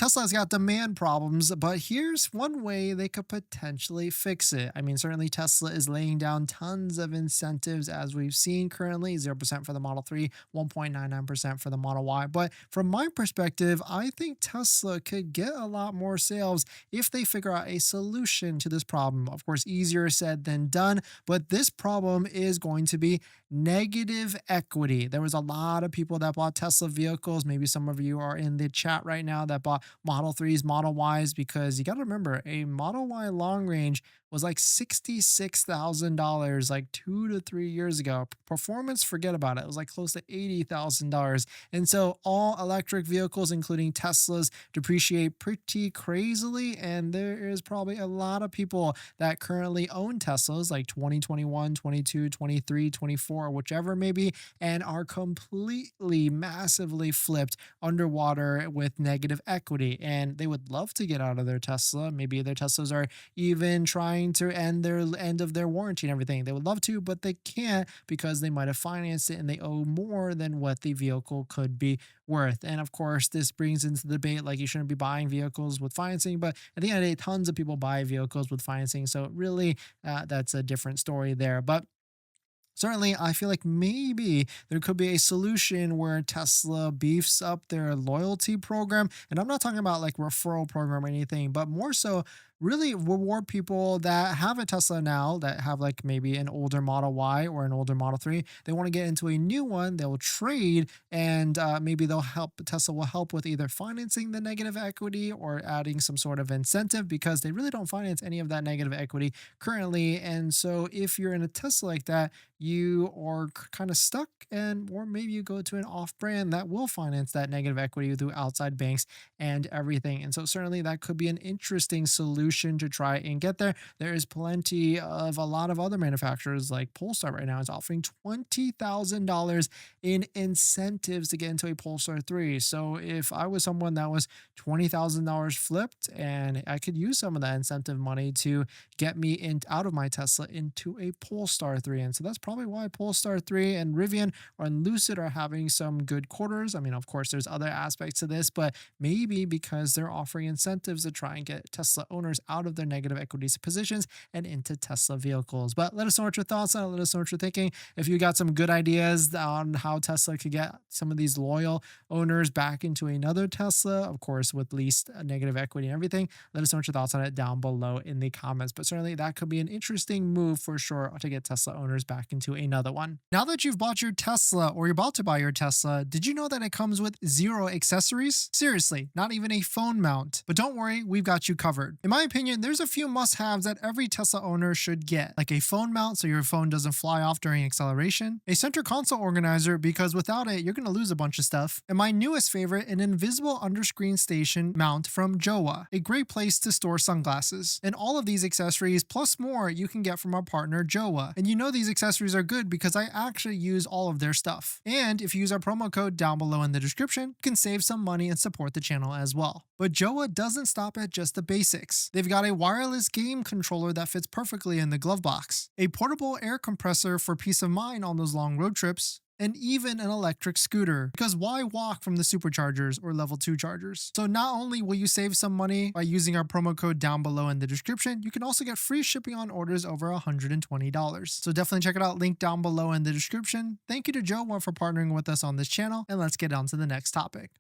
Tesla's got demand problems, but here's one way they could potentially fix it. I mean, certainly Tesla is laying down tons of incentives as we've seen currently 0% for the Model 3, 1.99% for the Model Y. But from my perspective, I think Tesla could get a lot more sales if they figure out a solution to this problem. Of course, easier said than done, but this problem is going to be negative equity. There was a lot of people that bought Tesla vehicles. Maybe some of you are in the chat right now that bought Model 3s, Model Ys, because you got to remember a Model Y long range was like $66,000 like 2 to 3 years ago. Performance, forget about it. It was like close to $80,000. And so all electric vehicles, including Teslas, depreciate pretty crazily. And there is probably a lot of people that currently own Teslas like 2021, 22, 23, 24, or whichever maybe, and are completely massively flipped underwater with negative equity. And they would love to get out of their Tesla. Maybe their Teslas are even trying to end of their warranty and everything. They would love to, but they can't because they might have financed it and they owe more than what the vehicle could be worth. And of course, this brings into the debate like you shouldn't be buying vehicles with financing, but at the end of the day, tons of people buy vehicles with financing. So really, that's a different story there. But certainly, I feel like maybe there could be a solution where Tesla beefs up their loyalty program. And I'm not talking about like referral program or anything, but more so really reward people that have a Tesla now that have like maybe an older Model Y or an older Model 3. They want to get into a new one, they'll trade and maybe they'll help, Tesla will help with either financing the negative equity or adding some sort of incentive because they really don't finance any of that negative equity currently. And so if you're in a Tesla like that, you are kind of stuck and or maybe you go to an off brand that will finance that negative equity through outside banks and everything. And so certainly that could be an interesting solution to try and get there. There is plenty of a lot of other manufacturers like Polestar right now is offering $20,000 in incentives to get into a Polestar 3. So if I was someone that was $20,000 flipped and I could use some of that incentive money to get me out of my Tesla into a Polestar 3. And so that's probably why Polestar 3 and Rivian and Lucid are having some good quarters. I mean, of course, there's other aspects to this, but maybe because they're offering incentives to try and get Tesla owners out of their negative equities positions and into Tesla vehicles. But let us know what your thoughts are. Let us know what you're thinking. If you got some good ideas on how Tesla could get some of these loyal owners back into another Tesla, of course, with least negative equity and everything, let us know what your thoughts on it down below in the comments. But certainly that could be an interesting move for sure to get Tesla owners back into another one. Now that you've bought your Tesla or you're about to buy your Tesla, did you know that it comes with 0 accessories? Seriously, not even a phone mount. But don't worry, we've got you covered. In my opinion, there's a few must-haves that every Tesla owner should get, like a phone mount so your phone doesn't fly off during acceleration, a center console organizer because without it, you're going to lose a bunch of stuff, and my newest favorite, an invisible underscreen station mount from Jowa, a great place to store sunglasses. And all of these accessories plus more you can get from our partner Jowa. And you know these accessories are good because I actually use all of their stuff. And if you use our promo code down below in the description, you can save some money and support the channel as well. But Jowa doesn't stop at just the basics. They've got a wireless game controller that fits perfectly in the glove box, a portable air compressor for peace of mind on those long road trips, and even an electric scooter, because why walk from the superchargers or level 2 chargers? So not only will you save some money by using our promo code down below in the description, you can also get free shipping on orders over $120. So definitely check it out, link down below in the description. Thank you to Jowa for partnering with us on this channel, and let's get on to the next topic.